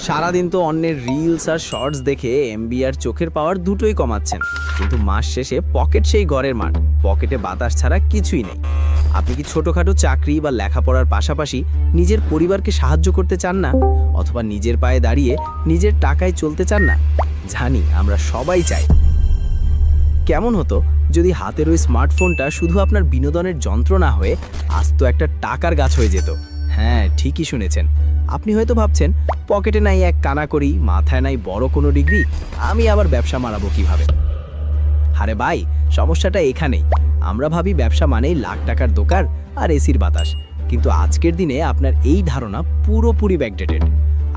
সারাদিন তো অন্যের রিলস আর শর্টস দেখে এমবি আর চোখের পাওয়ার দুটোই কমাচ্ছেন, কিন্তু মাস শেষে পকেট সেই ঘরের মাঠ, পকেটে বাতাস ছাড়া কিছুই নেই। আপনি কি ছোটখাটো চাকরি বা লেখাপড়ার পাশাপাশি নিজের পরিবারকে সাহায্য করতে চান না, অথবা নিজের পায়ে দাঁড়িয়ে নিজের টাকায় চলতে চান না? জানি আমরা সবাই চাই। কেমন হতো যদি হাতের ওই স্মার্টফোনটা শুধু আপনার বিনোদনের যন্ত্র না হয়ে আস্ত একটা টাকার গাছ হয়ে যেত? হ্যাঁ, ঠিকই শুনেছেন। আপনি হয়তো ভাবছেন, পকেটে নাই এক কানাকড়ি, মাথায় নাই বড় কোনো ডিগ্রি, আমি আবার ব্যবসা মারাবো কিভাবে? আরে ভাই, সমস্যাটা এখানেই। আমরা ভাবি ব্যবসা মানেই লাখ টাকার দোকান আর এসির বাতাস, কিন্তু আজকের দিনে আপনার এই ধারণা পুরোপুরি ব্যাকডেটেড।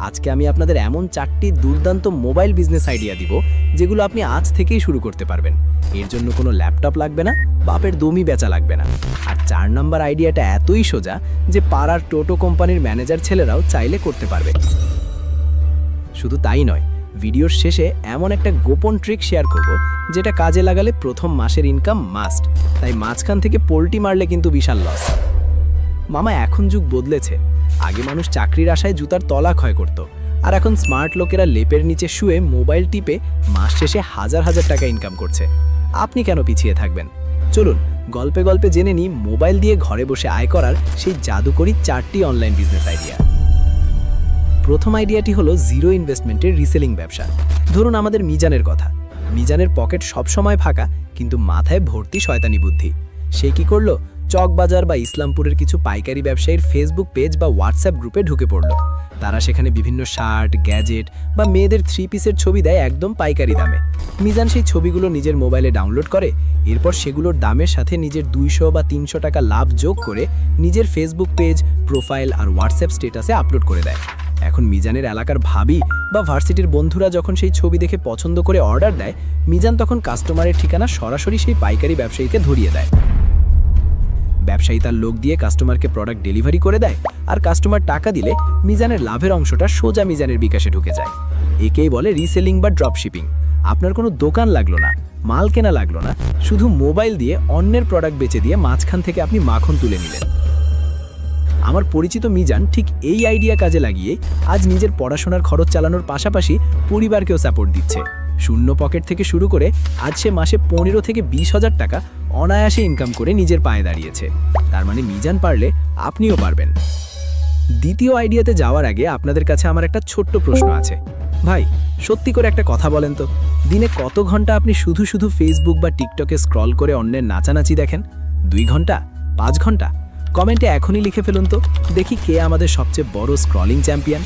আজকে আমি আপনাদের এমন 4টি দুর্দান্ত মোবাইল বিজনেস আইডিয়া দিব যেগুলো আপনি আজ থেকেই শুরু করতে পারবেন। এর জন্য কোনো ল্যাপটপ লাগবে না, বাপের দমই বেচা লাগবে না। আর 4 নম্বর আইডিয়াটা এতই সোজা যে পাড়ার টোটো কোম্পানির ম্যানেজার ছেলেরাও চাইলে করতে পারবে। শুধু তাই নয়, ভিডিওর শেষে এমন একটা গোপন ট্রিক শেয়ার করব যেটা কাজে লাগালে প্রথম মাসের ইনকাম মাস্ট, তাই মাঝখান থেকে পোল্টি মারলে কিন্তু বিশাল লস। মামা, এখন যুগ বদলেছে। আগে মানুষ চাকরির আশায় জুতার তলা ক্ষয় করত, আর এখন স্মার্ট লোকেরা লেপের নিচে শুয়ে মোবাইল টিপে মাস শেষে হাজার হাজার টাকা ইনকাম করছে। আপনি কেন পিছিয়ে থাকবেন? চলুন গল্পে গল্পে জেনে নিই মোবাইল দিয়ে ঘরে বসে আয় করার সেই জাদুকরি 4টি অনলাইন বিজনেস আইডিয়া। প্রথম আইডিয়াটি হলো জিরো ইনভেস্টমেন্টের রিসেলিং ব্যবসা। ধরুন আমাদের মিজানের কথা। মিজানের পকেট সবসময় ফাঁকা, কিন্তু মাথায় ভর্তি শয়তানি বুদ্ধি। সে কি করলো? চকবাজার বা ইসলামপুরের কিছু পাইকারি ব্যবসায়ীর ফেসবুক পেজ বা হোয়াটসঅ্যাপ গ্রুপে ঢুকে পড়ল। তারা সেখানে বিভিন্ন শার্ট, গ্যাজেট বা মেয়েদের 3 পিসের ছবি দেয় একদম পাইকারি দামে। মিজান সেই ছবিগুলো নিজের মোবাইলে ডাউনলোড করে, এরপর সেগুলোর দামের সাথে নিজের 200 বা 300 টাকা লাভ যোগ করে নিজের ফেসবুক পেজ, প্রোফাইল আর হোয়াটসঅ্যাপ স্ট্যাটাসে আপলোড করে দেয়। এখন মিজানের এলাকার ভাবি বা ভার্সিটির বন্ধুরা যখন সেই ছবি দেখে পছন্দ করে অর্ডার দেয়, মিজান তখন কাস্টমারের ঠিকানা সরাসরি সেই পাইকারি ব্যবসায়ীকে ধরিয়ে দেয়। ব্যবসায়ী তার লোক দিয়ে কাস্টমারকে প্রোডাক্ট ডেলিভারি করে দেয়, আর কাস্টমার টাকা দিলে মিজানের লাভের অংশটা সোজা মিজানের বিকাশে ঢুকে যায়। একেই বলে রিসেলিং বা ড্রপ শিপিং। আপনার কোনো দোকান লাগলো না, মাল কেনা লাগলো না, শুধু মোবাইল দিয়ে অন্যের প্রোডাক্ট বেচে দিয়ে মাঝখান থেকে আপনি মাখন তুলে নিলেন। আমার পরিচিত মিজান ঠিক এই আইডিয়া কাজে লাগিয়ে আজ নিজের পড়াশোনার খরচ চালানোর পাশাপাশি পরিবারকেও সাপোর্ট দিচ্ছে। শূন্য পকেট থেকে শুরু করে আজ সে মাসে 15 থেকে 20 হাজার টাকা অনায়াসে ইনকাম করে নিজের পায়ে দাঁড়িয়েছে। তার মানে মিজান পারলে আপনিও পারবেন। দ্বিতীয় আইডিয়াতে যাওয়ার আগে আপনাদের কাছে আমার একটা ছোট্ট প্রশ্ন আছে। ভাই, সত্যি করে একটা কথা বলেন তো, দিনে কত ঘন্টা আপনি শুধু শুধু ফেসবুক বা টিকটকে স্ক্রল করে অন্যের নাচানাচি দেখেন? 2 ঘন্টা? 5 ঘন্টা? কমেন্টে এখনই লিখে ফেলুন তো, দেখি কে আমাদের সবচেয়ে বড় স্ক্রলিং চ্যাম্পিয়ন।